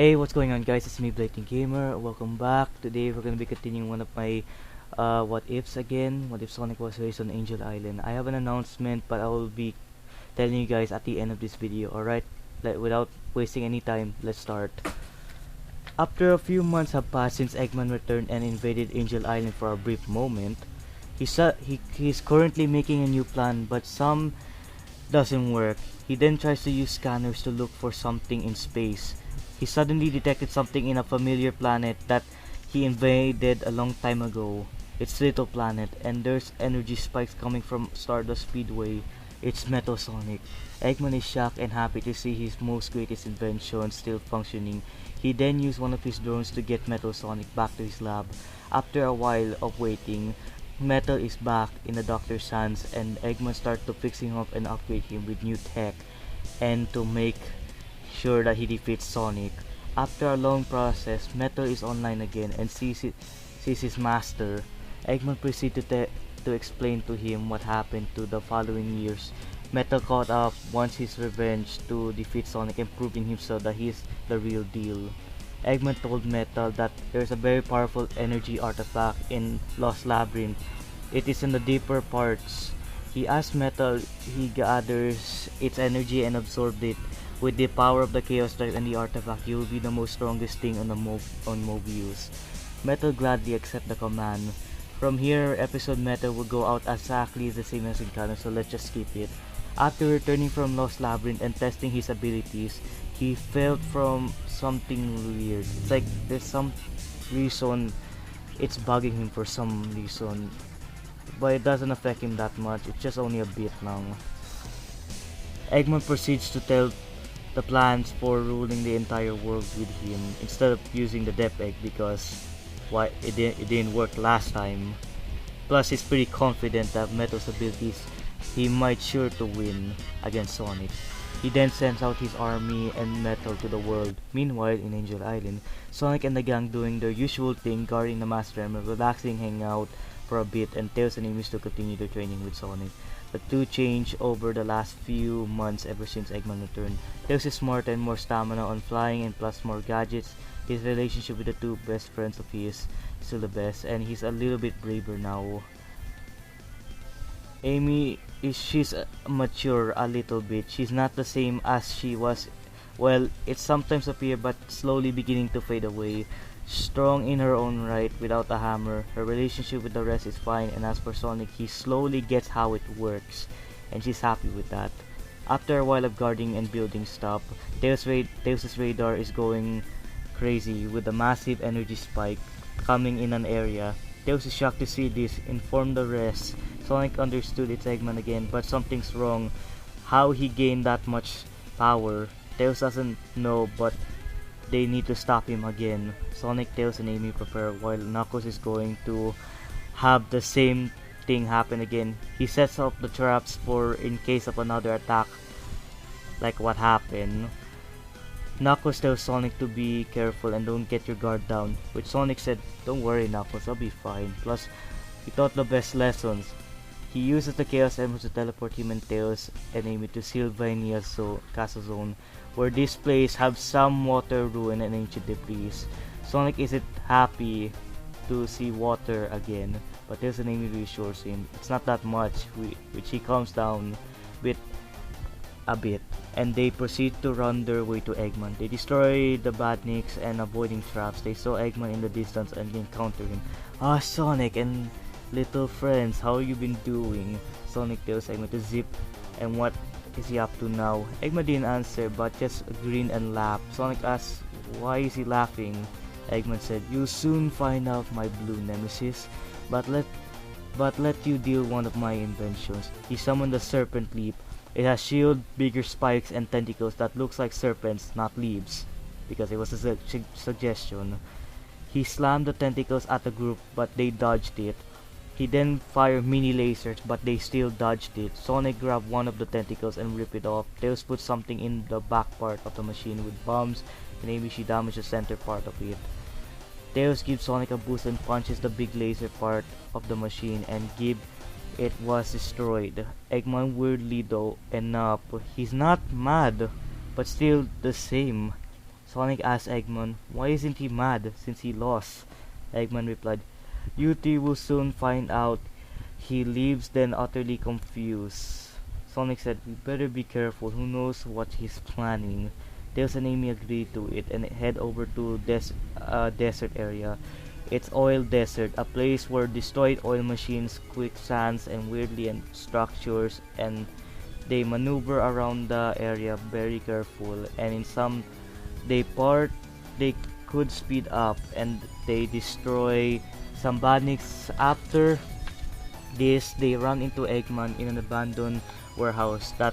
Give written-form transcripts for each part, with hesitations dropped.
Hey, what's going on, guys? It's me, Infiltrating Gamer. Welcome back. Today we're gonna be continuing one of my what ifs again. What if Sonic was raised on Angel Island? I have an announcement, but I will be telling you guys at the end of this video. Alright, without wasting any time, let's start. After a few months have passed since Eggman returned and invaded Angel Island for a brief moment, he's currently making a new plan, but some doesn't work. He then tries to use scanners to look for something in space. He suddenly detected something in a familiar planet that he invaded a long time ago. It's Little Planet, and there's energy spikes coming from Stardust Speedway. It's Metal Sonic. Eggman is shocked and happy to see his most greatest invention still functioning. He then used one of his drones to get Metal Sonic back to his lab. After a while of waiting, Metal is back in the doctor's hands, and Eggman starts to fix him up and upgrade him with new tech and to make sure that he defeats Sonic. After a long process, Metal is online again and sees his master. Eggman proceeds to explain to him what happened to the following years. Metal caught up, wants his revenge to defeat Sonic and proving himself that he is the real deal. Eggman told Metal that there is a very powerful energy artifact in Lost Labyrinth. It is in the deeper parts. He asked Metal he gathers its energy and absorbed it. With the power of the Chaos Drive and the artifact, you will be the most strongest thing on Mobius. Metal gladly accept the command. From here, episode Metal will go out exactly the same as in canon, so let's just skip it. After returning from Lost Labyrinth and testing his abilities, he felt from something weird. It's like there's some reason it's bugging him for some reason. But it doesn't affect him that much, it's just only a bit lang. Eggman proceeds to tell the plans for ruling the entire world with him instead of using the Depth Egg because it didn't work last time. Plus he's pretty confident that Metal's abilities he might sure to win against Sonic. He then sends out his army and Metal to the world. Meanwhile, in Angel Island, Sonic and the gang doing their usual thing, guarding the Master Emerald, relaxing, hanging out for a bit, and Tails and Amy to continue their training with Sonic. The two changed over the last few months ever since Eggman returned. Tails is smarter and more stamina on flying and plus more gadgets. His relationship with the two best friends of his is still the best, and he's a little bit braver now. Amy she's mature a little bit. She's not the same as she was. Well, it sometimes appears but slowly beginning to fade away. Strong in her own right without a hammer, her relationship with the rest is fine, and as for Sonic, he slowly gets how it works, and she's happy with that. After a while of guarding and building stuff, Tails' radar is going crazy with a massive energy spike coming in an area. Tails is shocked to see this, informed the rest. Sonic understood it's Eggman again, but something's wrong. How he gained that much power, Tails doesn't know, but they need to stop him again. Sonic, Tails, and Amy prepare while Knuckles is going to have the same thing happen again. He sets up the traps for in case of another attack like what happened. Knuckles tells Sonic to be careful and don't get your guard down, which Sonic said, "Don't worry Knuckles, I'll be fine." Plus, he taught the best lessons. He uses the Chaos Emerald to teleport him and Tails and Amy to Sylvania's castle zone, where these places have some water, ruin, and ancient debris. Sonic isn't happy to see water again, but Tails and Amy reassures him it's not that much, which he calms down with a bit, and they proceed to run their way to Eggman. They destroy the badniks and avoiding traps. They saw Eggman in the distance and encounter him. "Ah, Sonic and little friends, how you been doing?" Sonic tells Eggman to zip, and what is he up to now? Eggman didn't answer, but just grin and laugh. Sonic asks, why is he laughing? Eggman said, "You'll soon find out, my blue nemesis, but let you deal one of my inventions." He summoned the Serpent Leap. It has shield, bigger spikes, and tentacles that looks like serpents, not leaves, because it was a suggestion. He slammed the tentacles at the group, but they dodged it. He then fired mini lasers, but they still dodged it. Sonic grabbed one of the tentacles and ripped it off. Tails put something in the back part of the machine with bombs, and maybe she damaged the center part of it. Tails gives Sonic a boost and punches the big laser part of the machine, and it was destroyed. Eggman weirdly though enough, he's not mad, but still the same. Sonic asked Eggman, why isn't he mad since he lost? Eggman replied, you three will soon find out. He leaves then utterly confused. Sonic said, we better be careful, who knows what he's planning. Tails and Amy agreed to it and head over to desert area. It's oil desert, a place where destroyed oil machines, quicksands, and weirdly and structures, and they maneuver around the area very careful, and in some they could speed up, and they destroy some badniks. After this, they run into Eggman in an abandoned warehouse that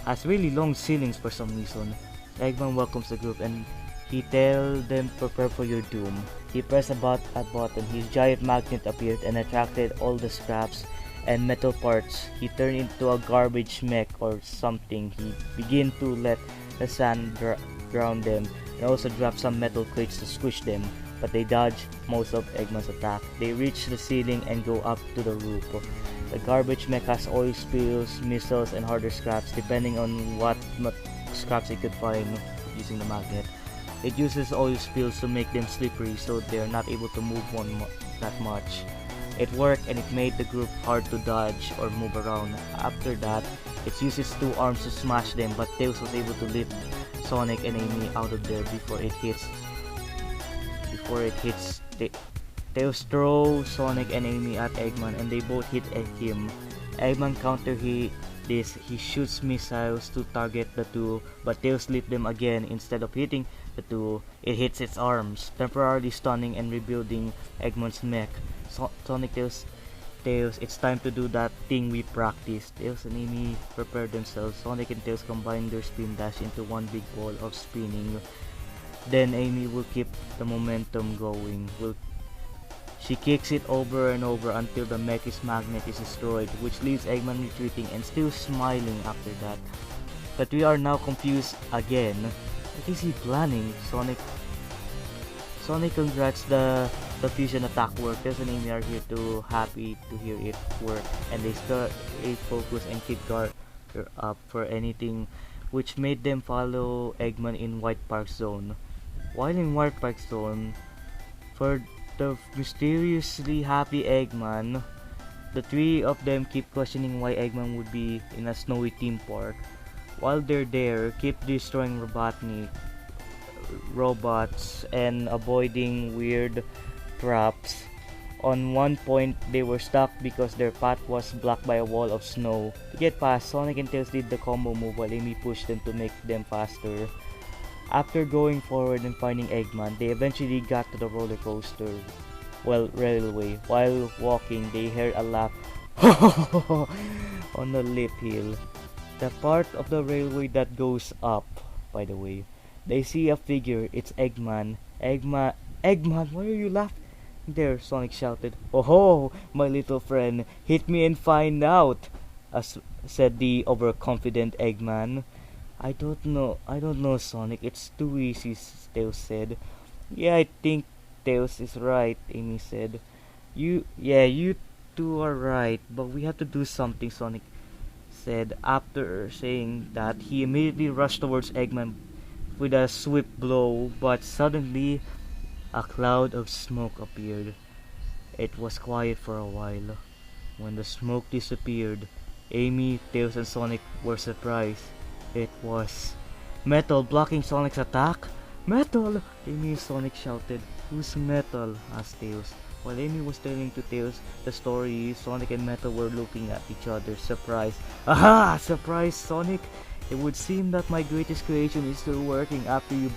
has really long ceilings for some reason. Eggman welcomes the group and he tells them prepare for your doom. He pressed a button, his giant magnet appeared and attracted all the scraps and metal parts. He turned into a garbage mech or something. He began to let the sand drown them and also drop some metal crates to squish them, but they dodge most of Eggman's attack. They reach the ceiling and go up to the roof. The garbage mech has oil spills, missiles, and harder scraps depending on what scraps it could find using the magnet. It uses oil spills to make them slippery so they're not able to move that much. It worked and it made the group hard to dodge or move around. After that, it used its two arms to smash them, but Tails was able to lift Sonic and Amy out of there before it hits. Tails throws Sonic and Amy at Eggman and they both hit him. Eggman counter this. He shoots missiles to target the two, but Tails lifts them again. Instead of hitting the two, it hits its arms, temporarily stunning and rebuilding Eggman's mech. Sonic tells Tails it's time to do that thing we practiced. Tails and Amy prepare themselves. Sonic and Tails combine their spin dash into one big ball of spinning. Then Amy will keep the momentum going. She kicks it over and over until the mech's magnet is destroyed, which leaves Eggman retreating and still smiling after that. But we are now confused again. What is he planning? Sonic congrats the fusion attack work. Tails and Amy are here happy to hear it work, and they start a focus and keep guard up for anything, which made them follow Eggman in White Park Zone. While in White Park Zone, for the mysteriously happy Eggman, the three of them keep questioning why Eggman would be in a snowy theme park. While they're there, keep destroying robots and avoiding weird traps. On one point, they were stuck because their path was blocked by a wall of snow. To get past, Sonic and Tails did the combo move while Amy pushed them to make them faster. After going forward and finding Eggman, they eventually got to the roller coaster, railway. While walking, they heard a laugh on the lip hill, the part of the railway that goes up, by the way. They see a figure. It's Eggman. Eggman, why are you laughing there? Sonic shouted. Oh ho, my little friend, hit me and find out, said the overconfident Eggman. I don't know, Sonic. It's too easy, Tails said. Yeah, I think Tails is right, Amy said. You two are right, but we have to do something, Sonic said. After saying that, he immediately rushed towards Eggman with a swift blow, but suddenly a cloud of smoke appeared. It was quiet for a while. When the smoke disappeared, Amy, Tails, and Sonic were surprised. It was Metal blocking Sonic's attack. Metal! Amy and Sonic shouted. Who's Metal? asked Tails. While Amy was telling to Tails the story, Sonic and Metal were looking at each other, surprised. Aha! Surprised, Sonic! It would seem that my greatest creation is still working after you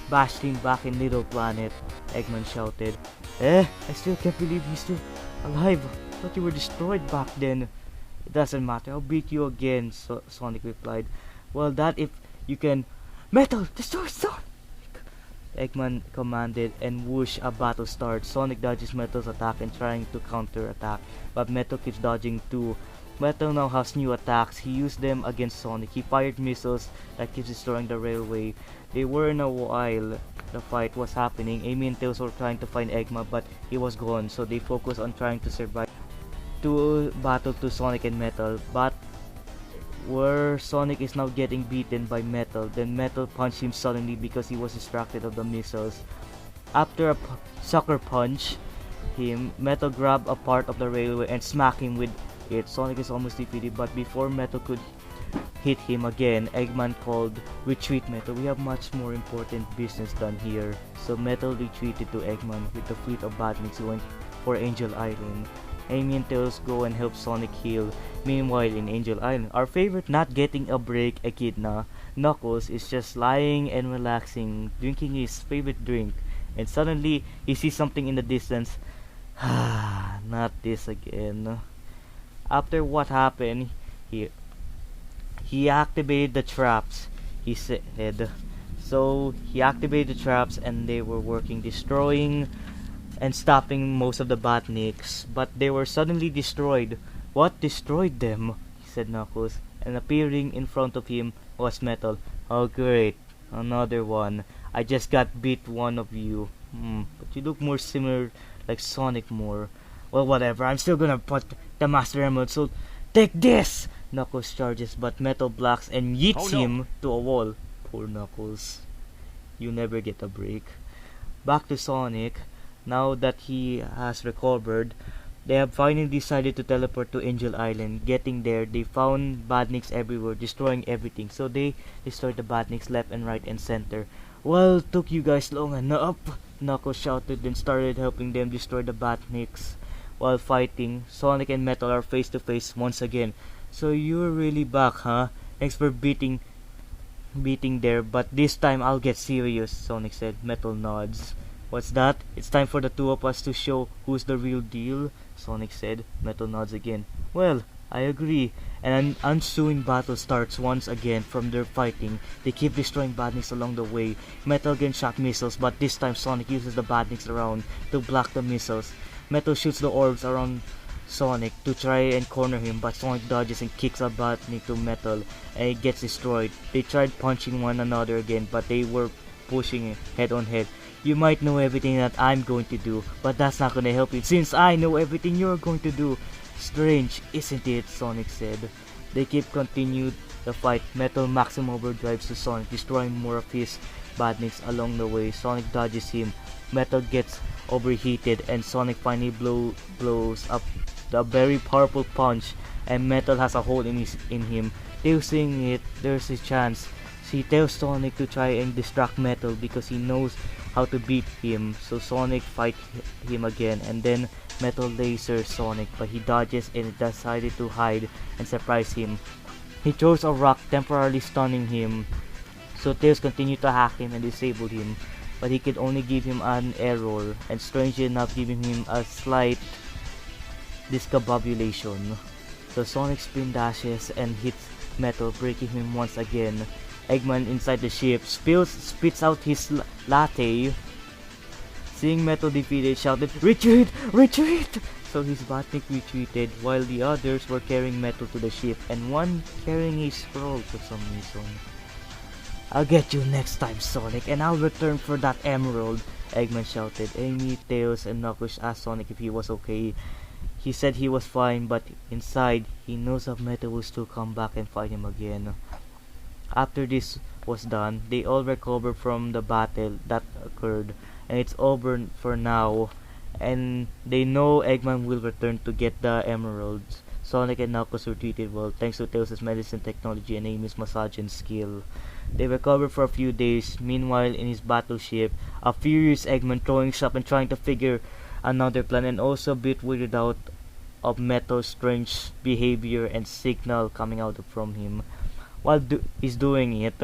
bashed him back in Little Planet, Eggman shouted. I still can't believe he's still alive. I thought you were destroyed back then. It doesn't matter, I'll beat you again, Sonic replied. Well, that if you can... Metal! Destroy Sonic! Eggman commanded, and whoosh, a battle starts. Sonic dodges Metal's attack and trying to counter-attack, but Metal keeps dodging too. Metal now has new attacks. He used them against Sonic. He fired missiles that keeps destroying the railway. They were in a while the fight was happening. Amy and Tails were trying to find Eggman, but he was gone, so they focused on trying to survive to battle to Sonic and Metal. But where Sonic is now getting beaten by Metal. Then Metal punched him suddenly because he was distracted of the missiles. After a sucker punch him, Metal grabbed a part of the railway and smacked him with it. Sonic is almost defeated, but before Metal could hit him again, Eggman called, "Retreat, Metal, we have much more important business done here." So Metal retreated to Eggman with the fleet of Batmans who went for Angel Island. Amy and Tails go and help Sonic heal. Meanwhile, in Angel Island, our favorite not getting a break, Echidna, Knuckles, is just lying and relaxing, drinking his favorite drink. And suddenly, he sees something in the distance. Not this again. After what happened, he activated the traps, he said. So, he activated the traps and they were working, destroying and stopping most of the Batniks, but they were suddenly destroyed. What destroyed them? He said Knuckles, and appearing in front of him was Metal. Oh great, another one. I just got beat one of you. But you look more similar like Sonic more. Well, whatever, I'm still gonna put the Master Emerald, so take this! Knuckles charges, but Metal blocks and yeets him to a wall. Poor Knuckles. You never get a break. Back to Sonic. Now that he has recovered, they have finally decided to teleport to Angel Island. Getting there, they found Badniks everywhere, destroying everything. So they destroyed the Badniks left and right and center. "Well, took you guys long enough," Knuckles shouted, then started helping them destroy the Badniks. While fighting, Sonic and Metal are face to face once again. "So you're really back, huh? Thanks for beating there, but this time I'll get serious," Sonic said. Metal nods. "What's that? It's time for the two of us to show who's the real deal," Sonic said. Metal nods again. "Well, I agree." And an ensuing battle starts once again. From their fighting, they keep destroying Badniks along the way. Metal again shot missiles, but this time Sonic uses the Badniks around to block the missiles. Metal shoots the orbs around Sonic to try and corner him, but Sonic dodges and kicks a Badnik to Metal, and it gets destroyed. They tried punching one another again, but they were pushing head on head. "You might know everything that I'm going to do, but that's not gonna help you since I know everything you're going to do." "Strange, isn't it?" Sonic said. They continued the fight. Metal maximum overdrives to Sonic, destroying more of his Badniks along the way. Sonic dodges him. Metal gets overheated and Sonic finally blows up the very powerful punch, and Metal has a hole in him. Tails seeing it, there's a chance. He tells Sonic to try and distract Metal because he knows how to beat him. So Sonic fight him again, and then Metal lasers Sonic, but he dodges and decided to hide and surprise him. He throws a rock, temporarily stunning him. So Tails continued to hack him and disable him, but he could only give him an error, and strangely enough giving him a slight discombobulation. So Sonic spin dashes and hits Metal, breaking him once again. Eggman inside the ship spits out his latte. Seeing Metal defeated, shouted, "Retreat! Retreat!" So his Batnik retreated while the others were carrying Metal to the ship and one carrying a scroll for some reason. "I'll get you next time, Sonic, and I'll return for that emerald," Eggman shouted. Amy, Tails, and Knuckles asked Sonic if he was okay. He said he was fine, but inside, he knows that Metal will still come back and fight him again. After this was done, they all recovered from the battle that occurred, and it's over for now, and they know Eggman will return to get the emeralds. Sonic and Knuckles were treated well thanks to Tails' medicine technology and Amy's massaging skill. They recovered for a few days. Meanwhile, in his battleship, a furious Eggman throwing stuff and trying to figure another plan, and also a bit weirded out of Metal's strange behavior and signal coming out from him. While he's doing it,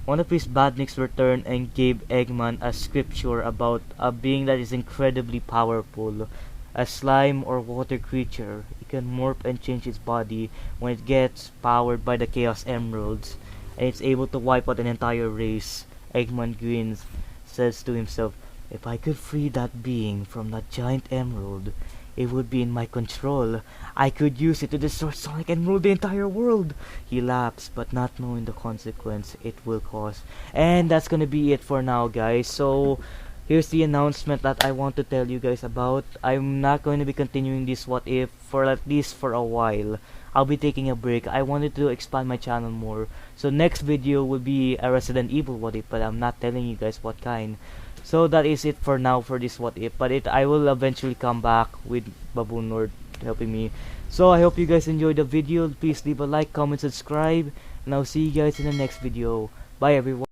one of his Badniks returned and gave Eggman a scripture about a being that is incredibly powerful. A slime or water creature. It can morph and change its body when it gets powered by the Chaos Emeralds, and it's able to wipe out an entire race. Eggman grins, says to himself, "If I could free that being from that giant emerald, it would be in my control. I could use it to destroy Sonic and rule the entire world." He laughs, but not knowing the consequence it will cause. And that's gonna be it for now, guys. So here's the announcement that I want to tell you guys about. I'm not going to be continuing this what if for at least for a while. I'll be taking a break. I wanted to expand my channel more. So next video will be a Resident Evil what if, but I'm not telling you guys what kind. So that is it for now for this what if, but I will eventually come back with Baboon Lord helping me. So I hope you guys enjoyed the video. Please leave a like, comment, subscribe, and I'll see you guys in the next video. Bye everyone.